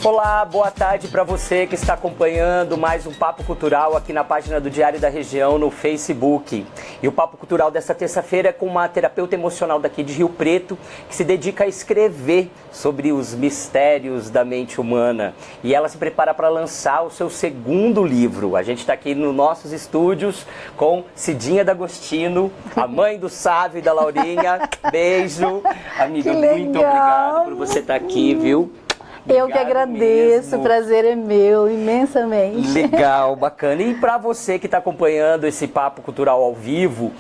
Olá, boa tarde para você que está acompanhando mais um Papo Cultural aqui na página do Diário da Região no Facebook. E o Papo Cultural desta terça-feira é com uma terapeuta emocional daqui de Rio Preto que se dedica a escrever sobre os mistérios da mente humana. E ela se prepara para lançar o seu segundo livro. A gente está aqui nos nossos estúdios com Cidinha D'Agostino, a mãe do Sávio e da Laurinha. Beijo. Amiga, muito obrigado por você estar aqui, viu? Eu que agradeço, o prazer é meu, imensamente. Legal, bacana. E para você que está acompanhando esse Papo Cultural ao vivo,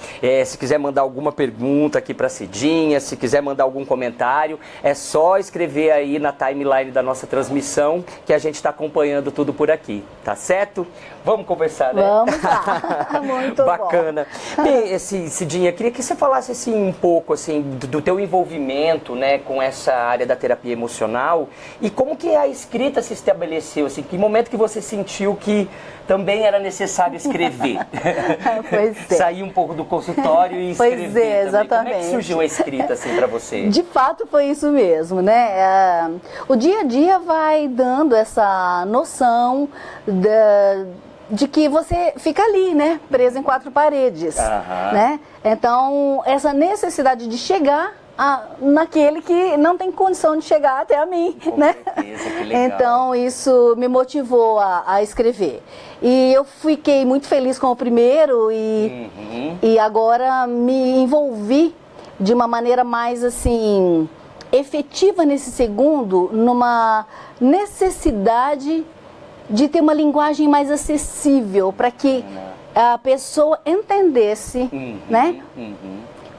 se quiser mandar alguma pergunta aqui para Cidinha, se quiser mandar algum comentário, é só escrever aí na timeline da nossa transmissão, que a gente está acompanhando tudo por aqui, tá certo? Vamos conversar, né? Vamos lá, muito bacana. Bem, Cidinha, queria que você falasse assim, um pouco assim, do teu envolvimento, né, com essa área da terapia emocional e como que a escrita se estabeleceu, assim, que momento que você sentiu que também era necessário escrever? Pois é. Sair um pouco do consultório e escrever. Pois é, exatamente. Como é que surgiu a escrita assim para você? De fato foi isso mesmo, né? O dia a dia vai dando essa noção de que você fica ali, né? Preso em quatro paredes, né? Então, essa necessidade de chegar naquele que não tem condição de chegar até a mim, né? Certeza, que legal. Então isso me motivou a escrever. E eu fiquei muito feliz com o primeiro e agora me envolvi de uma maneira mais assim efetiva nesse segundo, numa necessidade de ter uma linguagem mais acessível para que a pessoa entendesse, né?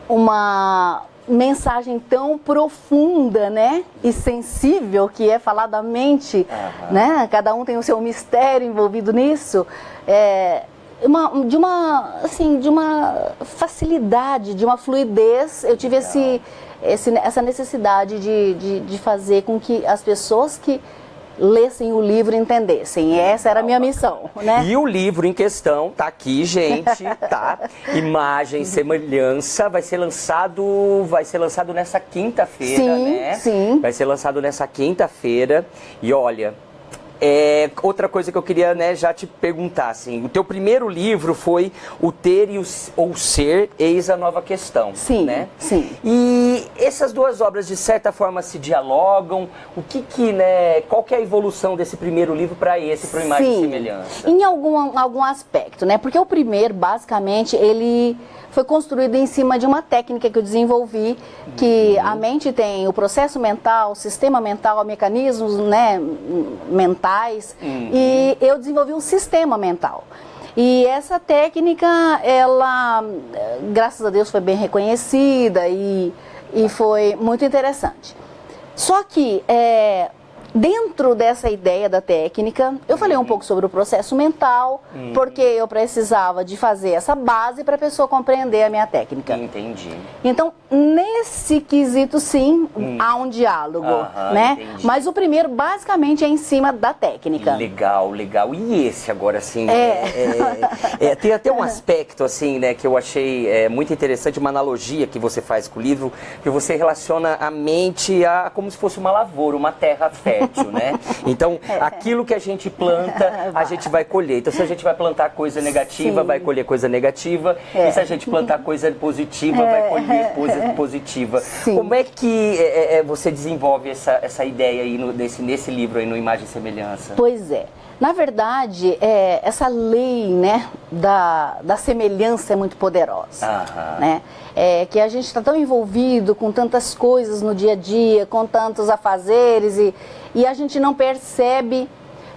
Uma mensagem tão profunda, né, e sensível que é falar da mente, né? Cada um tem o seu mistério envolvido nisso, de uma facilidade, de uma fluidez. Eu tive essa necessidade de fazer com que as pessoas que lessem o livro e entendessem. Essa era a minha missão, né? E o livro em questão tá aqui, gente, tá? Imagem, Semelhança, vai ser lançado nessa quinta-feira, né? Sim. Vai ser lançado nessa quinta-feira. E olha, outra coisa que eu queria, né, já te perguntar, assim, o teu primeiro livro foi O Ter ou Ser, Eis a Nova Questão, né? Sim. E essas duas obras, de certa forma, se dialogam. Qual que é a evolução desse primeiro livro para esse, para Imagem e Semelhança? Em algum aspecto, né? Porque o primeiro, basicamente, ele foi construído em cima de uma técnica que eu desenvolvi, que a mente tem o processo mental, o sistema mental, mecanismos, né, mentais, e eu desenvolvi um sistema mental. E essa técnica, ela, graças a Deus, foi bem reconhecida e foi muito interessante. Só que, dentro dessa ideia da técnica, eu falei um pouco sobre o processo mental, porque eu precisava de fazer essa base para a pessoa compreender a minha técnica. Entendi. Então, nesse quesito, sim, há um diálogo, né? Entendi. Mas o primeiro, basicamente, é em cima da técnica. Legal. E esse agora, assim, tem até um aspecto, assim, né, que eu achei muito interessante, uma analogia que você faz com o livro, que você relaciona a mente como se fosse uma lavoura, uma terra fértil. Né? Então, aquilo que a gente planta, a gente vai colher. Então, se a gente vai plantar coisa negativa, vai colher coisa negativa. E se a gente plantar coisa positiva, vai colher coisa positiva. Sim. Como é que você desenvolve essa ideia aí nesse livro aí, no Imagem e Semelhança? Pois é. Na verdade, essa lei, né, da semelhança é muito poderosa, né? Que a gente está tão envolvido com tantas coisas no dia a dia, com tantos afazeres e a gente não percebe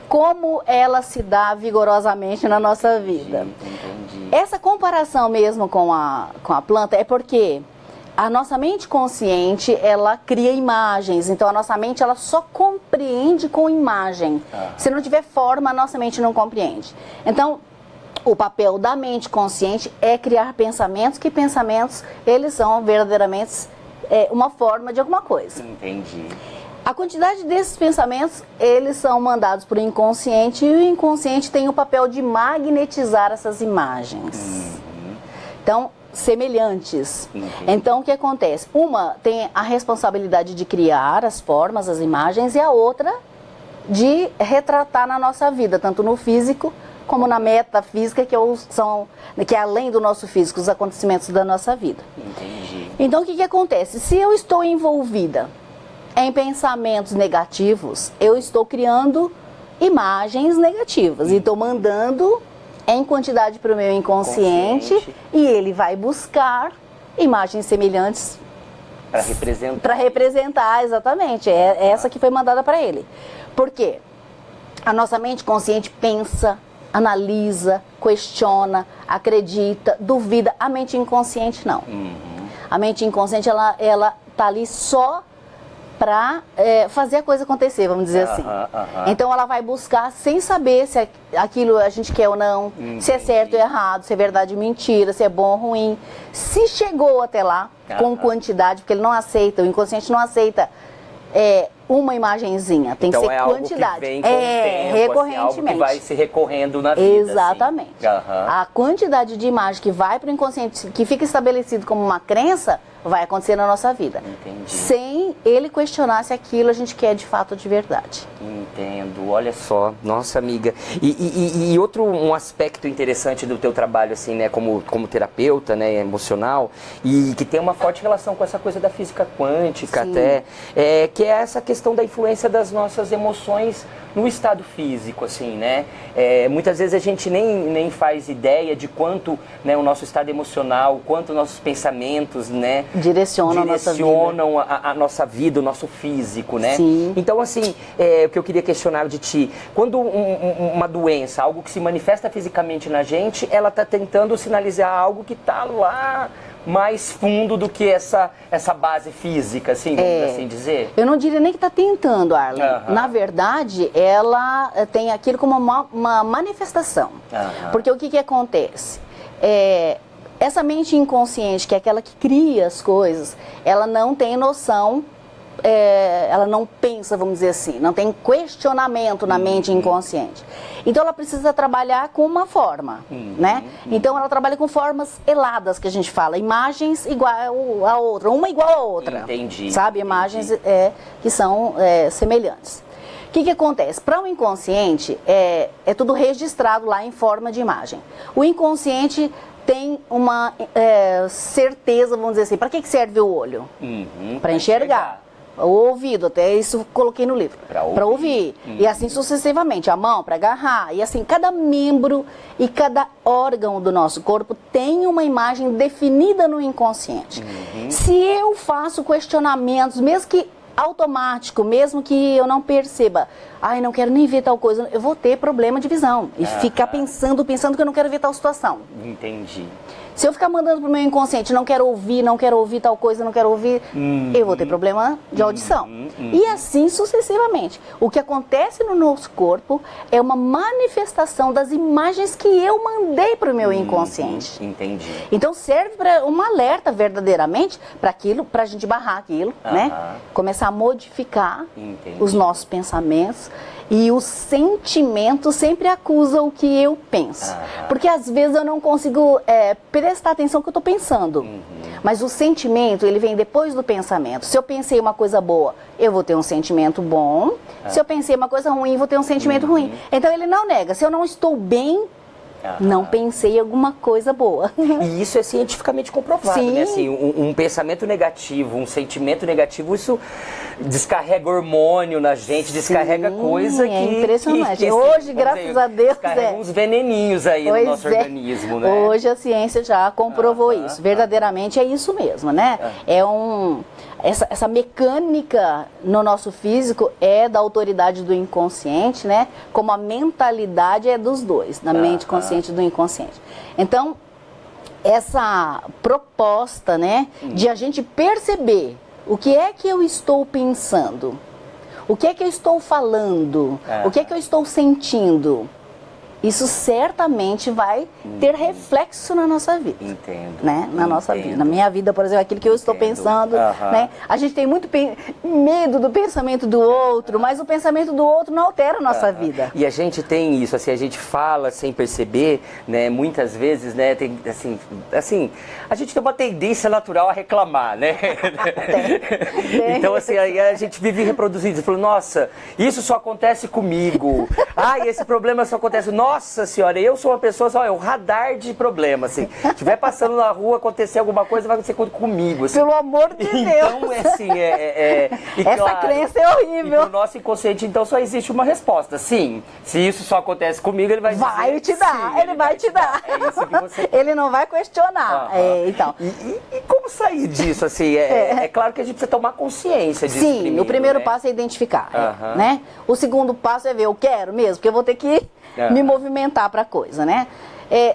como ela se dá vigorosamente na nossa vida. Entendi. Essa comparação mesmo com a planta é porque a nossa mente consciente, ela cria imagens, então a nossa mente ela só compreende com imagem. Se não tiver forma, a nossa mente não compreende. Então, o papel da mente consciente é criar pensamentos, que pensamentos, eles são verdadeiramente uma forma de alguma coisa. Entendi. A quantidade desses pensamentos, eles são mandados para o inconsciente e o inconsciente tem o papel de magnetizar essas imagens. Então, semelhantes. Então, o que acontece? Uma tem a responsabilidade de criar as formas, as imagens, e a outra de retratar na nossa vida, tanto no físico como na metafísica, que é além do nosso físico, os acontecimentos da nossa vida. Entendi. Então, o que acontece? Se eu estou envolvida em pensamentos negativos, eu estou criando imagens negativas e estou mandando em quantidade para o meu inconsciente e ele vai buscar imagens semelhantes para representar, exatamente. É essa que foi mandada para ele. Por quê? A nossa mente consciente pensa, analisa, questiona, acredita, duvida. A mente inconsciente não. A mente inconsciente ela tá ali só para fazer a coisa acontecer, vamos dizer assim. Então ela vai buscar sem saber se aquilo a gente quer ou não, se é certo ou errado, se é verdade ou mentira, se é bom ou ruim. Se chegou até lá com quantidade, porque ele não aceita, o inconsciente não aceita uma imagenzinha, tem então que ser quantidade. Algo que vem com o tempo, recorrentemente. Assim, algo que vai se recorrendo na vida. Exatamente. Assim. A quantidade de imagem que vai para o inconsciente, que fica estabelecido como uma crença, vai acontecer na nossa vida. Entendi. Sem ele questionar se aquilo a gente quer de fato de verdade. Entendo, olha só, nossa amiga. E outro um aspecto interessante do teu trabalho, assim, né, como terapeuta, né, emocional, e que tem uma forte relação com essa coisa da física quântica. Sim. Até, que é essa questão da influência das nossas emoções no estado físico, assim, né? Muitas vezes a gente nem faz ideia de quanto, né, o nosso estado emocional, quanto nossos pensamentos, né, direcionam a nossa vida, o nosso físico, né? Sim. Então, assim, o que eu queria questionar de ti, quando uma doença, algo que se manifesta fisicamente na gente, ela está tentando sinalizar algo que está lá mais fundo do que essa base física, assim, vamos assim dizer? Eu não diria nem que está tentando, Arlen. Na verdade, ela tem aquilo como uma manifestação. Porque o que acontece? Essa mente inconsciente, que é aquela que cria as coisas, ela não tem noção, ela não pensa, vamos dizer assim, não tem questionamento na mente inconsciente. Então ela precisa trabalhar com uma forma, né? Então ela trabalha com formas heladas, que a gente fala, imagens igual a outra, uma igual a outra. Entendi. Sabe? Imagens que são semelhantes. O que acontece? Para o inconsciente, é tudo registrado lá em forma de imagem. O inconsciente tem uma certeza, vamos dizer assim, para que serve o olho? Para enxergar. O ouvido, até isso coloquei no livro. Para ouvir. E assim sucessivamente. A mão para agarrar. E assim, cada membro e cada órgão do nosso corpo tem uma imagem definida no inconsciente. Se eu faço questionamentos, mesmo que automático, mesmo que eu não perceba, não quero nem ver tal coisa, eu vou ter problema de visão. E ficar pensando que eu não quero ver tal situação. Entendi. Se eu ficar mandando pro meu inconsciente, não quero ouvir tal coisa, não quero ouvir, eu vou ter problema de audição. E assim sucessivamente. O que acontece no nosso corpo é uma manifestação das imagens que eu mandei pro meu inconsciente. Entendi. Então serve para um alerta verdadeiramente para aquilo, pra gente barrar aquilo, né? Começar a modificar os nossos pensamentos. E o sentimento sempre acusa o que eu penso. Porque às vezes eu não consigo prestar atenção no que eu estou pensando. Mas o sentimento, ele vem depois do pensamento. Se eu pensei uma coisa boa, eu vou ter um sentimento bom. Se eu pensei uma coisa ruim, eu vou ter um sentimento ruim. Então ele não nega. Se eu não estou bem, não pensei em alguma coisa boa. E isso é cientificamente comprovado, Sim. né? Assim, um pensamento negativo, um sentimento negativo, isso descarrega hormônio na gente, descarrega coisa que... É impressionante. Que, hoje, graças a Deus... Descarrega uns veneninhos aí no nosso organismo, né? Hoje a ciência já comprovou isso. Verdadeiramente é isso mesmo, né? Essa mecânica no nosso físico é da autoridade do inconsciente, né? Como a mentalidade é dos dois, da mente consciente e do inconsciente. Então, essa proposta, né, de a gente perceber o que é que eu estou pensando, o que é que eu estou falando, o que é que eu estou sentindo, isso certamente vai ter reflexo na nossa vida. Entendo. Né? Na nossa vida. Na minha vida, por exemplo, aquilo que eu estou pensando. Né? A gente tem muito medo do pensamento do outro, mas o pensamento do outro não altera a nossa vida. E a gente tem isso, assim, a gente fala sem perceber, né? Muitas vezes, né? Tem, assim, a gente tem uma tendência natural a reclamar, né? Tem. Então, assim, aí a gente vive reproduzindo. Você falou, nossa, isso só acontece comigo. Esse problema só acontece. Nossa senhora, eu sou uma pessoa, é um radar de problema, assim. Se estiver passando na rua, acontecer alguma coisa, vai acontecer comigo, assim. Pelo amor de Deus. Então, assim, essa claro, crença é horrível. E pro nosso inconsciente, então, só existe uma resposta. Sim, se isso só acontece comigo, ele vai dizer, te dar, sim, ele vai te dar. É isso que você... Ele não vai questionar. Então. E como sair disso, assim? É claro que a gente precisa tomar consciência disso. Sim, primeiro, o primeiro né? passo é identificar, né? O segundo passo é ver, eu quero mesmo, porque eu vou ter que me movimentar para a coisa, né?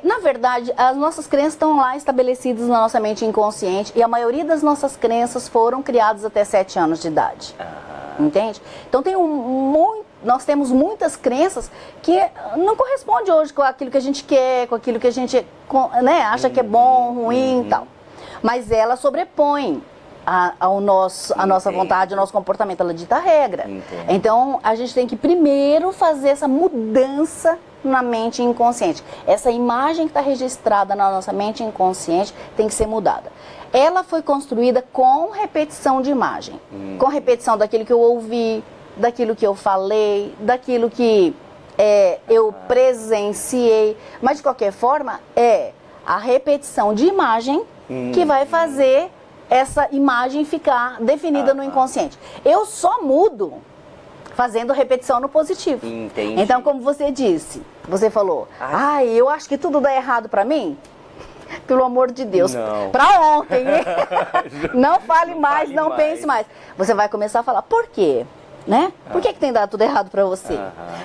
Na verdade, as nossas crenças estão lá estabelecidas na nossa mente inconsciente e a maioria das nossas crenças foram criadas até 7 anos de idade. Entende? Então nós temos muitas crenças que não correspondem hoje com aquilo que a gente quer, com aquilo que a gente acha que é bom, ruim e tal. Mas ela sobrepõe a nossa vontade, ao nosso comportamento, ela dita a regra. Então, a gente tem que primeiro fazer essa mudança na mente inconsciente. Essa imagem que está registrada na nossa mente inconsciente tem que ser mudada. Ela foi construída com repetição de imagem, com repetição daquilo que eu ouvi, daquilo que eu falei, daquilo que eu presenciei. Mas, de qualquer forma, é a repetição de imagem que vai fazer essa imagem ficar definida no inconsciente. Eu só mudo fazendo repetição no positivo. Entendi. Então, como você disse, você falou, eu acho que tudo dá errado pra mim. Pelo amor de Deus, pra ontem, hein? Não fale mais, não pense mais. Você vai começar a falar, por quê? Né? Por que tem dado tudo errado pra você?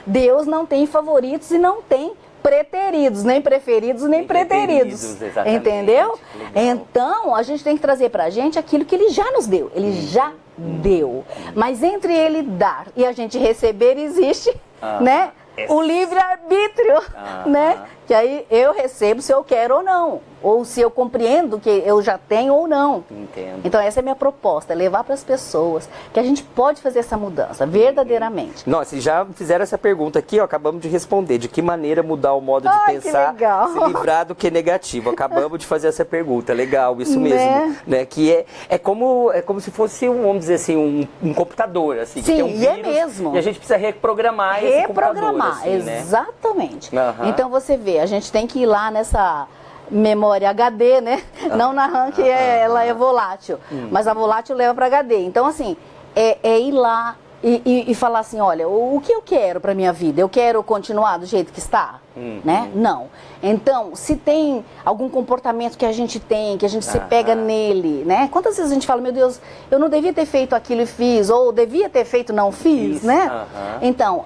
Deus não tem favoritos e não tem preteridos, nem preferidos, nem preteridos. Entendeu? Então, a gente tem que trazer pra gente aquilo que ele já nos deu. Ele já deu. Mas entre ele dar e a gente receber, existe, né? O livre-arbítrio, né? Que aí eu recebo se eu quero ou não. Ou se eu compreendo que eu já tenho ou não. Entendo. Então essa é a minha proposta, é levar para as pessoas que a gente pode fazer essa mudança, verdadeiramente. Nossa, já fizeram essa pergunta aqui, acabamos de responder. De que maneira mudar o modo de pensar, se livrar do que é negativo? Acabamos de fazer essa pergunta, legal, isso mesmo. Né? Que é como se fosse, vamos dizer assim, um computador, assim. Sim, que tem um vírus, é mesmo. E a gente precisa reprogramar esse computador. Assim, Exatamente. Então você vê, a gente tem que ir lá nessa memória HD, né? Não na RAM, que ela é volátil. Mas a volátil leva para HD. Então, assim, é ir lá e falar assim, olha, o que eu quero para minha vida? Eu quero continuar do jeito que está? Né? Não. Então, se tem algum comportamento que a gente tem, que a gente se pega nele, né? Quantas vezes a gente fala, meu Deus, eu não devia ter feito aquilo e fiz, ou devia ter feito e não fiz, né? Então,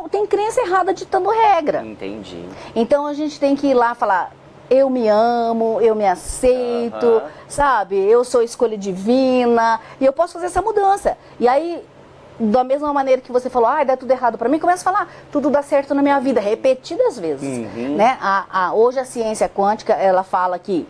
tem crença errada ditando regra. Entendi. Então, a gente tem que ir lá e falar, eu me amo, eu me aceito, sabe? Eu sou escolha divina e eu posso fazer essa mudança. E aí, da mesma maneira que você falou, dá tudo errado pra mim, começa a falar, tudo dá certo na minha vida, repetidas vezes, né? Hoje a ciência quântica, ela fala que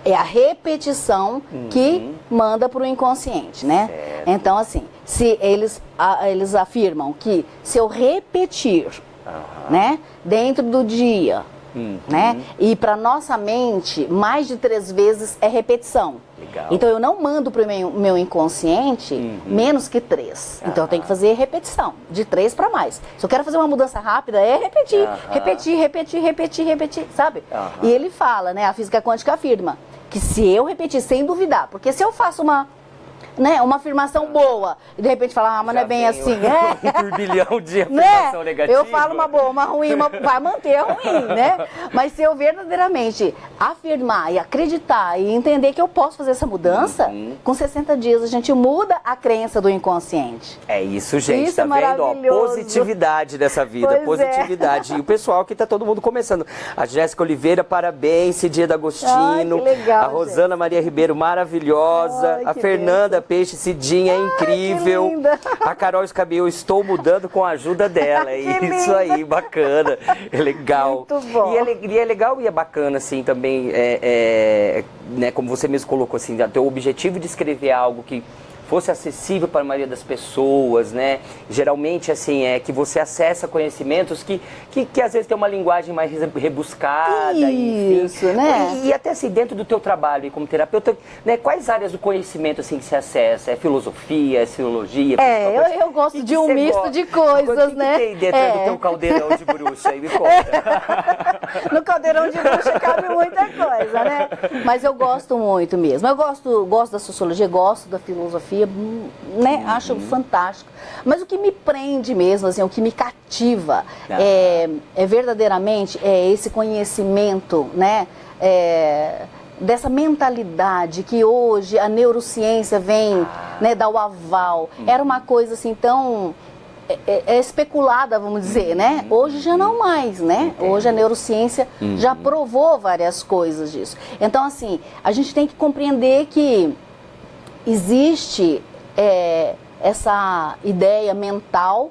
é a repetição que manda pro inconsciente, né? Certo. Então, assim, se eles afirmam que se eu repetir, né, dentro do dia, né? E para nossa mente, mais de 3 vezes é repetição. Legal. Então eu não mando para o meu inconsciente menos que 3. Então eu tenho que fazer repetição, de 3 para mais. Se eu quero fazer uma mudança rápida, é repetir, sabe? E ele fala, né? A física quântica afirma que se eu repetir sem duvidar, porque se eu faço uma afirmação boa, e de repente falar, mas não é bem assim. Um turbilhão de afirmação negativa. Eu falo uma boa, uma ruim, vai manter a ruim, né? Mas se eu verdadeiramente afirmar e acreditar e entender que eu posso fazer essa mudança, com 60 dias a gente muda a crença do inconsciente. É isso, gente, isso tá vendo? Positividade nessa vida, positividade. E o pessoal que tá todo mundo começando. A Jéssica Oliveira, parabéns, Cidinha D'Agostino. Que legal, a Rosana Maria Ribeiro, maravilhosa. A Fernanda Peixe, Cidinha, é incrível. Que linda. A Carol Escabel, eu estou mudando com a ajuda dela. É isso aí, bacana. É legal. Muito bom. E é legal e é bacana, assim, também, né, como você mesmo colocou, assim, ter o objetivo de escrever algo que fosse acessível para a maioria das pessoas, né? Geralmente, assim, é que você acessa conhecimentos que às vezes tem uma linguagem mais rebuscada. Isso, enfim. né? E até assim, dentro do teu trabalho e como terapeuta, né, quais áreas do conhecimento, assim, que você acessa? É filosofia, é filologia? Eu gosto de um misto de coisas, né? O que tem dentro do teu caldeirão de bruxa aí? Me conta. No caldeirão de bruxa cabe muita coisa, né? Mas eu gosto muito mesmo. Eu gosto da sociologia, gosto da filosofia, né? Acho fantástico. Mas o que me prende mesmo, assim, o que me cativa é verdadeiramente esse conhecimento, né? Dessa mentalidade que hoje a neurociência vem, né, dar o aval. Era uma coisa assim tão especulada, vamos dizer, né? Hoje já não mais, né? Hoje a neurociência já provou várias coisas disso. Então, assim, a gente tem que compreender que existe essa ideia mental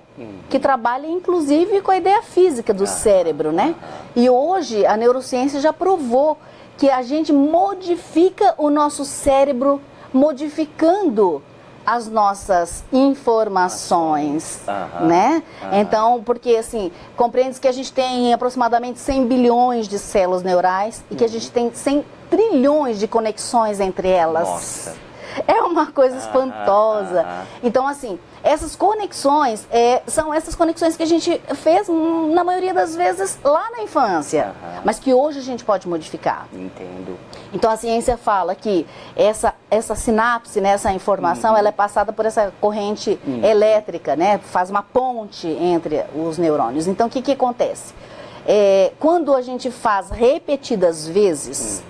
que trabalha inclusive com a ideia física do cérebro, né? E hoje a neurociência já provou que a gente modifica o nosso cérebro modificando as nossas informações, né? Então, porque assim, compreende que a gente tem aproximadamente 100 bilhões de células neurais e que a gente tem 100 trilhões de conexões entre elas. Nossa. É uma coisa espantosa. Então, assim, essas conexões são essas conexões que a gente fez, na maioria das vezes, lá na infância, mas que hoje a gente pode modificar. Entendo. Então, a ciência fala que essa sinapse, né, essa informação, ela é passada por essa corrente elétrica, né? Faz uma ponte entre os neurônios. Então, o que acontece? Quando a gente faz repetidas vezes,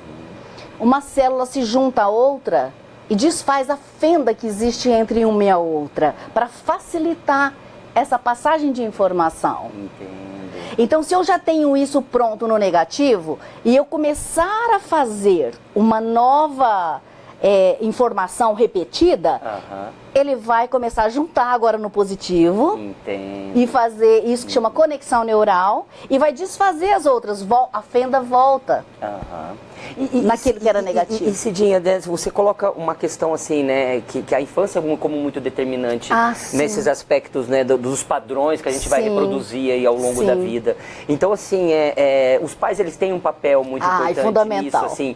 uma célula se junta a outra e desfaz a fenda que existe entre uma e a outra, para facilitar essa passagem de informação. Entendo. Então, se eu já tenho isso pronto no negativo, e eu começar a fazer uma nova informação repetida, ele vai começar a juntar agora no positivo. Entendo. E fazer isso que chama conexão neural, e vai desfazer as outras, a fenda volta. Naquilo que era negativo. E Cidinha, você coloca uma questão assim, né, que a infância é como muito determinante nesses aspectos, né, dos padrões que a gente vai reproduzir aí ao longo da vida. Então, assim, os pais, eles têm um papel muito importante fundamental. nisso, assim,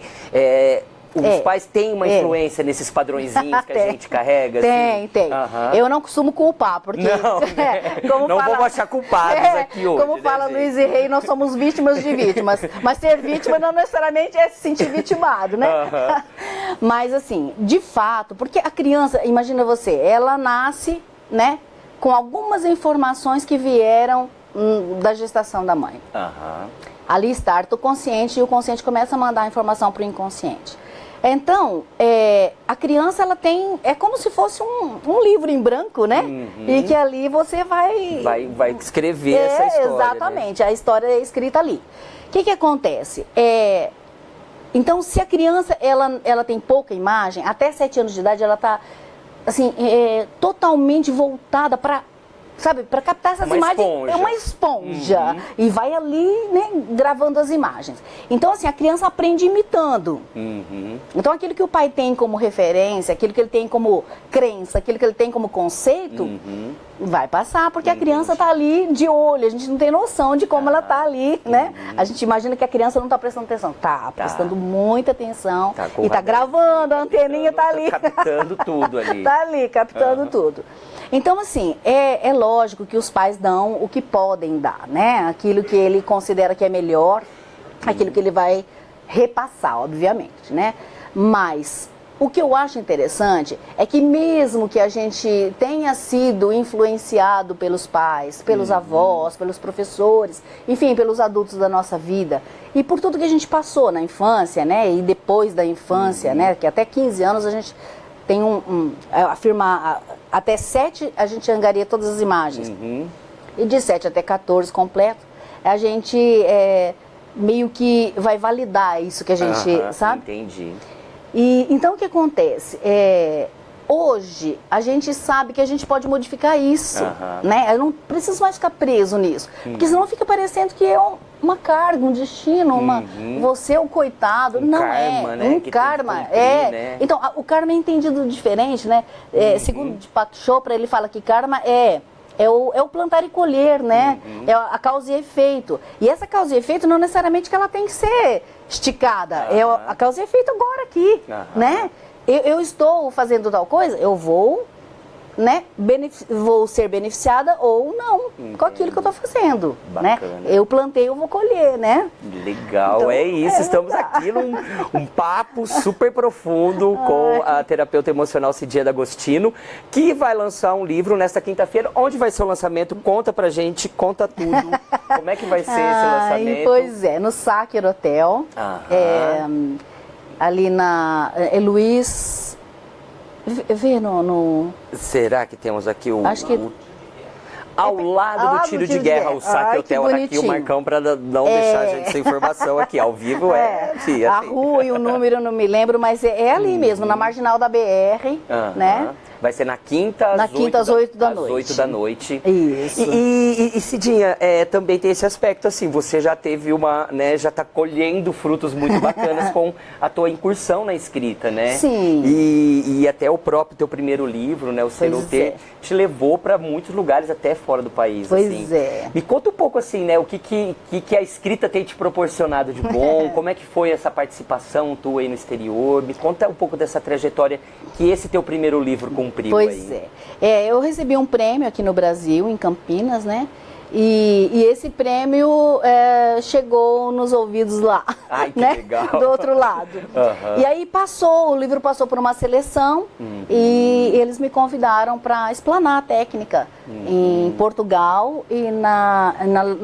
os pais têm uma influência nesses padrõezinhos que a gente carrega? Tem. Eu não costumo culpar, porque... Não vamos achar culpados aqui hoje. Como fala Luiz e Rei, nós somos vítimas de vítimas. Mas ser vítima não necessariamente é se sentir vitimado, né? Mas assim, de fato, porque a criança, imagina você, ela nasce, né, com algumas informações que vieram da gestação da mãe. Ali starta o consciente e o consciente começa a mandar a informação para o inconsciente. Então, a criança, ela tem, é como se fosse um livro em branco, né? E que ali você vai escrever essa história. Exatamente, né? A história é escrita ali. O que acontece? Então, se a criança, ela tem pouca imagem, até 7 anos de idade, ela está, assim, totalmente voltada para... Sabe, para captar essas imagens, é uma esponja. E vai ali, né, gravando as imagens. Então, assim, a criança aprende imitando. Então, aquilo que o pai tem como referência, aquilo que ele tem como crença, aquilo que ele tem como conceito, vai passar, porque a criança está ali de olho. A gente não tem noção de como ela está ali, né? A gente imagina que a criança não está prestando atenção. Tá prestando muita atenção. E está gravando, a anteninha está ali. Captando tudo ali. Está ali, captando tudo. Então, assim, é lógico que os pais dão o que podem dar, né? Aquilo que ele considera que é melhor, aquilo que ele vai repassar, obviamente, né? Mas o que eu acho interessante é que mesmo que a gente tenha sido influenciado pelos pais, pelos avós, pelos professores, enfim, pelos adultos da nossa vida, e por tudo que a gente passou na infância, né? E depois da infância, né? Que até 15 anos a gente... tem afirmar, até 7 a gente angaria todas as imagens. E de 7 até 14 completo, a gente meio que vai validar isso que a gente, sabe? Entendi. E então o que acontece? Hoje, a gente sabe que a gente pode modificar isso, né? Eu não preciso mais ficar preso nisso, porque senão fica parecendo que é uma carga, um destino, você é o coitado. Não karma, é, né? um Que karma. tem que cumprir, né? Então, o karma é entendido diferente, né? Segundo Deepak Chopra, ele fala que karma é o plantar e colher, né? É a causa e efeito. E essa causa e efeito não necessariamente que ela tem que ser esticada. É a causa e efeito agora aqui, né? Eu estou fazendo tal coisa, eu vou, né, vou ser beneficiada ou não com aquilo que eu estou fazendo, né? Eu plantei, eu vou colher, né? Legal, então, é isso. Estamos aqui num papo super profundo com a terapeuta emocional Cidia D'Agostino, que vai lançar um livro nesta quinta-feira. Onde vai ser o lançamento? Conta pra gente, conta tudo. Como é que vai ser esse lançamento? Pois é, no Sacher Hotel, ali na Luiz... Vê no... Será que temos aqui o... Acho que... Ao lado do tiro de guerra, o Sacher Hotel, aqui o Marcão, para não deixar a gente sem informação aqui, ao vivo a rua e o número eu não me lembro, mas é ali mesmo, na marginal da BR, né? Vai ser na quinta, às 8 da noite. Às 8 da noite. Isso. E Cidinha, também tem esse aspecto, assim, você já teve né, já está colhendo frutos muito bacanas com a tua incursão na escrita, né? Sim. E até o próprio teu primeiro livro, né, o Ser ou Ter, te levou para muitos lugares, até fora do país, assim. Me conta um pouco, assim, né, o que a escrita tem te proporcionado de bom, como é que foi essa participação tua aí no exterior, me conta um pouco dessa trajetória que esse teu primeiro livro cumpriu. Pois eu recebi um prêmio aqui no Brasil, em Campinas, né? E esse prêmio chegou nos ouvidos lá, ai, que né? legal. Do outro lado. E aí o livro passou por uma seleção e eles me convidaram para explanar a técnica em Portugal e na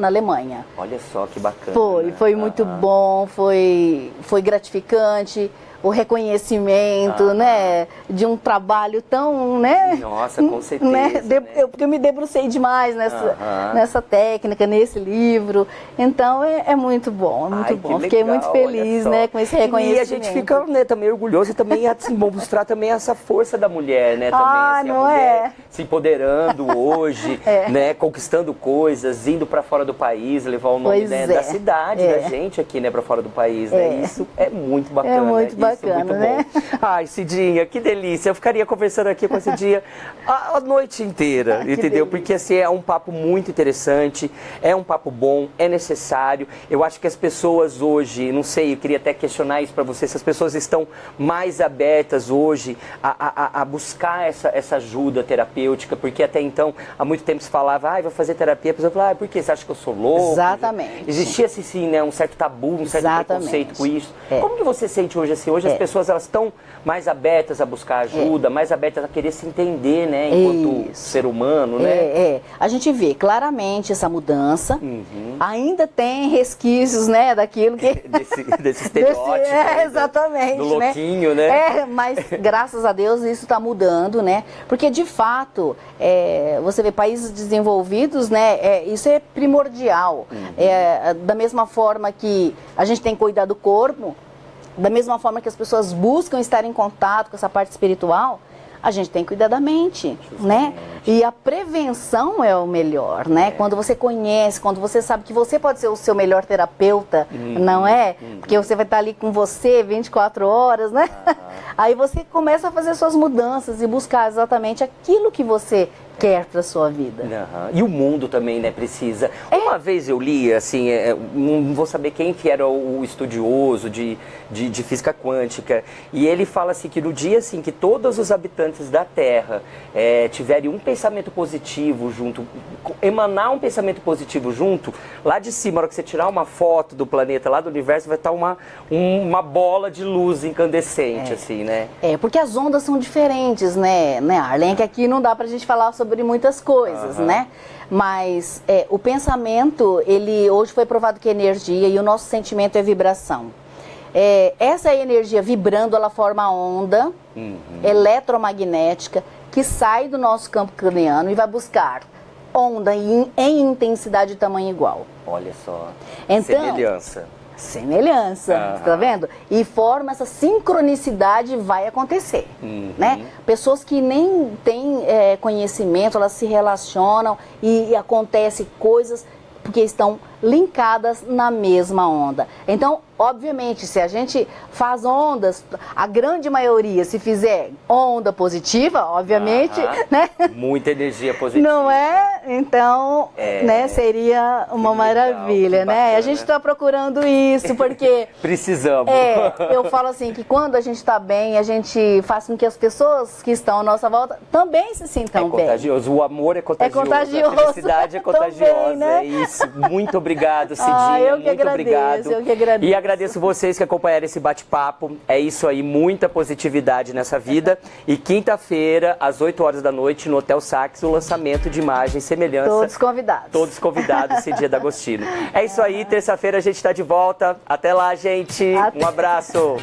Alemanha. Olha só que bacana. Foi muito bom, foi gratificante. O reconhecimento, né, de um trabalho tão, né? Nossa, com certeza. Né? Porque eu me debrucei demais nessa técnica, nesse livro. Então é muito bom, é muito bom. Fiquei muito feliz, né, com esse reconhecimento. E a gente fica, né, também orgulhoso e também assim, mostrar também essa força da mulher, né? Também, assim, não a mulher se empoderando hoje, né, conquistando coisas, indo para fora do país, levar o nome da cidade, da gente aqui, né, para fora do país, né? Isso é muito bacana. É muito bacana, muito né? Bom. Ai, Cidinha, que delícia. Eu ficaria conversando aqui com a Cidinha a noite inteira, entendeu? Porque assim, é um papo muito interessante, é um papo bom, é necessário. Eu acho que as pessoas hoje, não sei, eu queria até questionar isso para você, se as pessoas estão mais abertas hoje a buscar essa ajuda terapêutica, porque até então, há muito tempo se falava, vou fazer terapia, a pessoa falava, por quê? Você acha que eu sou louco? Exatamente. Existia assim, né, um certo tabu, um certo preconceito com isso. Como que você sente hoje assim? Hoje as pessoas elas estão mais abertas a buscar ajuda, mais abertas a querer se entender, né, enquanto ser humano, né? A gente vê claramente essa mudança. Ainda tem resquícios, né, daquilo que desse estereótipo, exatamente, do louquinho, né? Mas graças a Deus isso está mudando, né? Porque de fato, você vê países desenvolvidos, né? Isso é primordial. Da mesma forma que a gente tem que cuidar do corpo. Da mesma forma que as pessoas buscam estar em contato com essa parte espiritual, a gente tem que cuidar da mente, né? E a prevenção é o melhor, né? Quando você conhece, quando você sabe que você pode ser o seu melhor terapeuta, não é? Porque você vai estar ali com você 24 horas, né? Aí você começa a fazer suas mudanças e buscar exatamente aquilo que você quer para sua vida. E o mundo também, né, precisa. Uma vez eu li, assim, não vou saber quem que era o estudioso de física quântica, e ele fala assim que no dia assim, que todos os habitantes da Terra tiverem um pensamento positivo junto, emanar um pensamento positivo junto, lá de cima, na hora que você tirar uma foto do planeta, lá do universo, vai estar uma bola de luz incandescente, assim, né? Porque as ondas são diferentes, né, Arlen? Que aqui não dá pra gente falar sobre muitas coisas, né? Mas o pensamento, ele hoje foi provado que é energia e o nosso sentimento é vibração. Essa energia vibrando, ela forma onda eletromagnética que sai do nosso campo craniano e vai buscar onda em intensidade e tamanho igual. Olha só, então, semelhança. semelhança, tá vendo? E forma essa sincronicidade, vai acontecer, né? Pessoas que nem têm conhecimento, elas se relacionam e acontecem coisas porque estão linkadas na mesma onda. Então, obviamente, se a gente faz ondas, a grande maioria, se fizer onda positiva, obviamente, né? Muita energia positiva. Não é? Então, né, seria uma maravilha, né? A gente está procurando isso, porque... Precisamos. Eu falo assim, que quando a gente está bem, a gente faz com que as pessoas que estão à nossa volta também se sintam bem. É contagioso, o amor é contagioso, contagioso. A felicidade é contagiosa, Também, né? É isso. Muito obrigado, Cidinha, eu que muito obrigado. Eu que agradeço. E agradeço vocês que acompanharam esse bate-papo. É isso aí, muita positividade nessa vida. E quinta-feira, às 8 horas da noite, no Hotel Sax, o lançamento de Imagem e Semelhança. Todos convidados. Todos convidados, Cidinha D'Agostino. É isso aí, terça-feira a gente está de volta. Até lá, gente. Um abraço.